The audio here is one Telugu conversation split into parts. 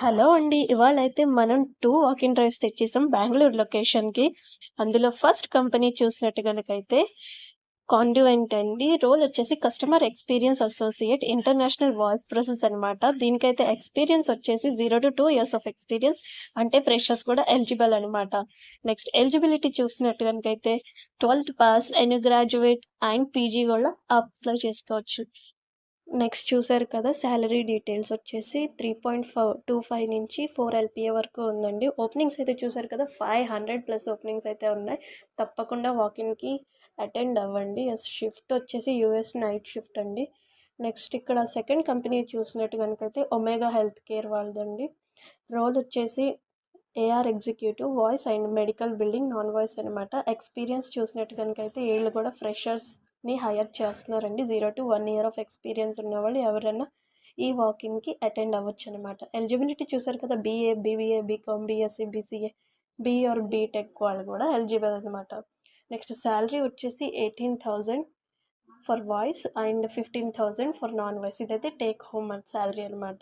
హలో అండి. ఇవాళైతే మనం 2 వాక్ ఇన్ డ్రైవ్స్ తెచ్చేసాం బెంగుళూరు లొకేషన్‌కి. అందులో ఫస్ట్ కంపెనీ చూసినట్టు గనకైతే కాండ్యువెంట్ అండి. రోల్ వచ్చేసి customer experience associate international voice process అనమాట. దీనికైతే ఎక్స్‌పీరియన్స్ వచ్చేసి 0-2 ఇయర్స్ ఆఫ్ ఎక్స్‌పీరియన్స్ అంటే ఫ్రెషర్స్ కూడా ఎలిజిబుల్ అనమాట. నెక్స్ట్ ఎలిజిబిలిటీ చూసినట్టు గనకైతే 12థ్ pass, any graduate and PG కూడా అప్లై చేసుకోవచ్చు. నెక్స్ట్ చూసారు కదా! సాలరీ డీటెయిల్స్ వచ్చేసి 3.25 నుంచి 4 ఎల్‌పీఏ వరకు ఉందండి. ఓపెనింగ్స్ అయితే చూసారు కదా! 500+ ఓపెనింగ్స్ అయితే ఉన్నాయి. తప్పకుండా వాకిన్‌కి అటెండ్ అవ్వండి. షిఫ్ట్ వచ్చేసి యూఎస్ నైట్ షిఫ్ట్ అండి. నెక్స్ట్ ఇక్కడ సెకండ్ కంపెనీ చూసినట్టు గనుకైతే ఒమేగా హెల్త్ కేర్ వాళ్ళదండి. రోల్ వచ్చేసి AR executive voice and medical building non voice అనమాట. ఎక్స్‌పీరియన్స్ చూసినట్టు గనుకైతే ఈళ్ళు కూడా ఫ్రెషర్స్‌ని హైర్ చేస్తున్నారండి. 0-1 ఇయర్ ఆఫ్ ఎక్స్‌పీరియన్స్ ఉన్నవాళ్ళు ఎవరైనా ఈ వాకిన్‌కి అటెండ్ అవ్వచ్చనమాట. ఎలిజిబిలిటీ చూసారు కదా! BA, BBA, BCom, BSc, BCA, BE or BTech వాళ్ళు కూడా ఎలిజిబుల్ అనమాట. నెక్స్ట్ సాలరీ వచ్చేసి 18,000 for voice and 15,000 for non voice. ఇదైతే టేక్ హోమ్ సాలరీ అనమాట.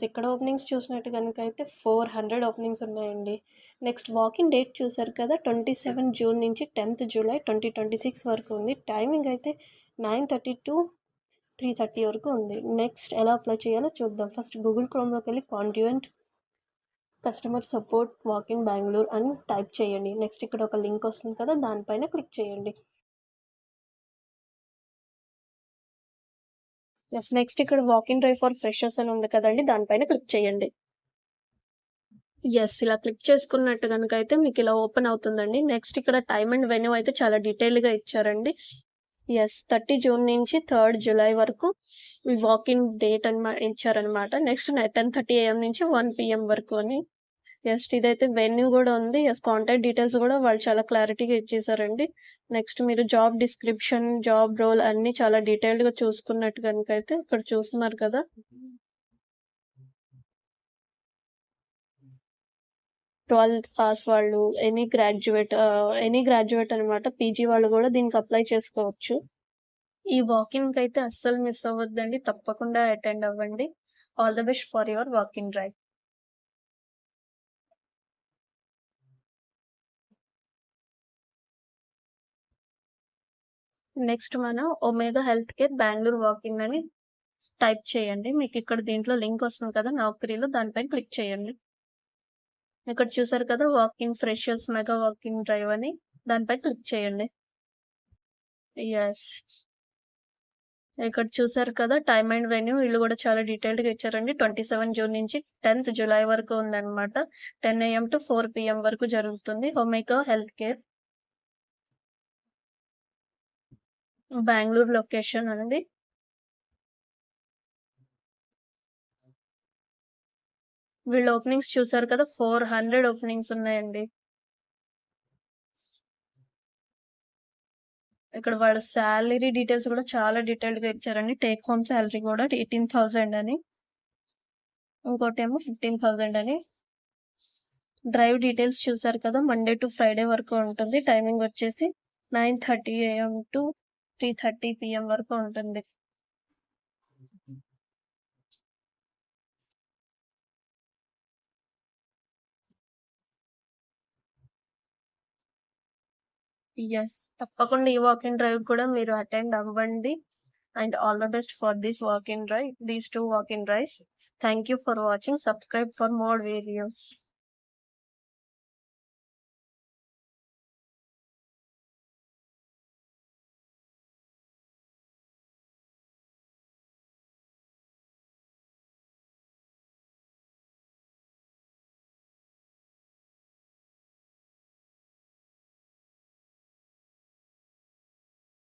ఇక్కడ ఓపెనింగ్స్ చూసినట్టు కనుకైతే 400 ఓపెనింగ్స్ ఉన్నాయండి. నెక్స్ట్ వాకింగ్ డేట్ చూసారు కదా! 27 జూన్ నుంచి 10th జూలై 2026 వరకు ఉంది. టైమింగ్ అయితే 9:30 to 3:30 వరకు ఉంది. నెక్స్ట్ ఎలా అప్లై చేయాలో చూద్దాం. ఫస్ట్ గూగుల్ క్రోమ్‌లోకి వెళ్ళి కాండ్యువెంట్ కస్టమర్ సపోర్ట్ వాకింగ్ బెంగుళూరు అని టైప్ చేయండి. నెక్స్ట్ ఇక్కడ ఒక లింక్ వస్తుంది కదా! దానిపైన క్లిక్ చేయండి. నెక్స్ట్ ఇక్కడ walk in drive for freshers అని ఉంది కదండీ! దానిపైన క్లిక్ చేయండి. ఇలా క్లిక్ చేసుకున్నట్టు గనుకైతే మీకిలా ఓపెన్ అవుతుందండి. నెక్స్ట్ ఇక్కడ టైమ్ అండ్ వెన్యూ అయితే చాలా డీటెయిల్డ్‌గా ఇచ్చారండి. 30 జూన్ నుంచి 3 జులై వరకు ఈ వాక్ ఇన్ డేట్ ఇచ్చారనమాట. నెక్స్ట్ 10:30 AM నుంచి 1 PM వరకు అని. ఇదైతే వెన్యూ గూడా ఉంది. కాంటాక్ట్ డీటెయిల్స్ గూడా వాళ్ళు చాలా క్లారిటీగా ఇచ్చేసారండి. నెక్స్ట్ మీరు జాబ్ డిస్క్రిప్షన్, జాబ్ రోల్ అన్నీ చాలా డీటెయిల్డ్‌గా చూసుకున్నట్టు గనుకైతే ఇక్కడ చూస్తున్నారు కదా! 12థ్ పాస్ వాళ్ళు, ఎనీ గ్రాడ్యుయేట్ అనమాట. పీజీ వాళ్ళు గూడా దీనికి అప్లై చేసుకోవచ్చు. ఈ వాకిన్‌కైతే అస్సలు మిస్ అవ్వద్దండి. తప్పకుండా అటెండ్ అవ్వండి. All the best for your walking drive. Next మనం Omega health care Bengaluru walk in అని టైప్ చేయండి. మీకిక్కడ దీంట్లో లింక్ వస్తుంది కదా! నౌకరీలో దానిపైన క్లిక్ చేయండి. ఇక్కడ చూసారు కదా! Walking freshers mega walking drive అని దానిపై క్లిక్ చేయండి. యెస్. ఇక్కడ చూసారు కదా! టైమ్ అండ్ వెన్యూ వీళ్ళు గూడా చాలా డీటెయిల్డ్‌గా ఇచ్చారండి. 27 జూన్ నుంచి 10th జులై వరకు ఉందనమాట. 10 AM to 4 PM వరకు జరుగుతుంది. Omega health care Bengaluru location అండి. వీళ్ళ ఓపెనింగ్స్ చూసారు కదా! 400 ఓపెనింగ్స్ ఉన్నాయండి. ఇక్కడ వాళ్ళ సాలరీ డీటెయిల్స్ గూడా చాలా డీటెయిల్డ్‌గా ఇచ్చారండి. టేక్ హోమ్ సాలరీ గూడా 18,000 అని. ఇంకోటేమో 15,000 అని. డ్రైవ్ డీటెయిల్స్ చూసారు కదా! మండే టు ఫ్రైడే వరకు ఉంటుంది. టైమింగ్ వచ్చేసి 9:30 AM to 3:30 PM వరకు ఉంటుంది. తప్పకుండా ఈ వాక్ ఇన్ డ్రైవ్ కూడా మీరు అటెండ్ అవ్వండి. And all the best for these 2 walk in drives. Thank you for watching. Subscribe for more videos.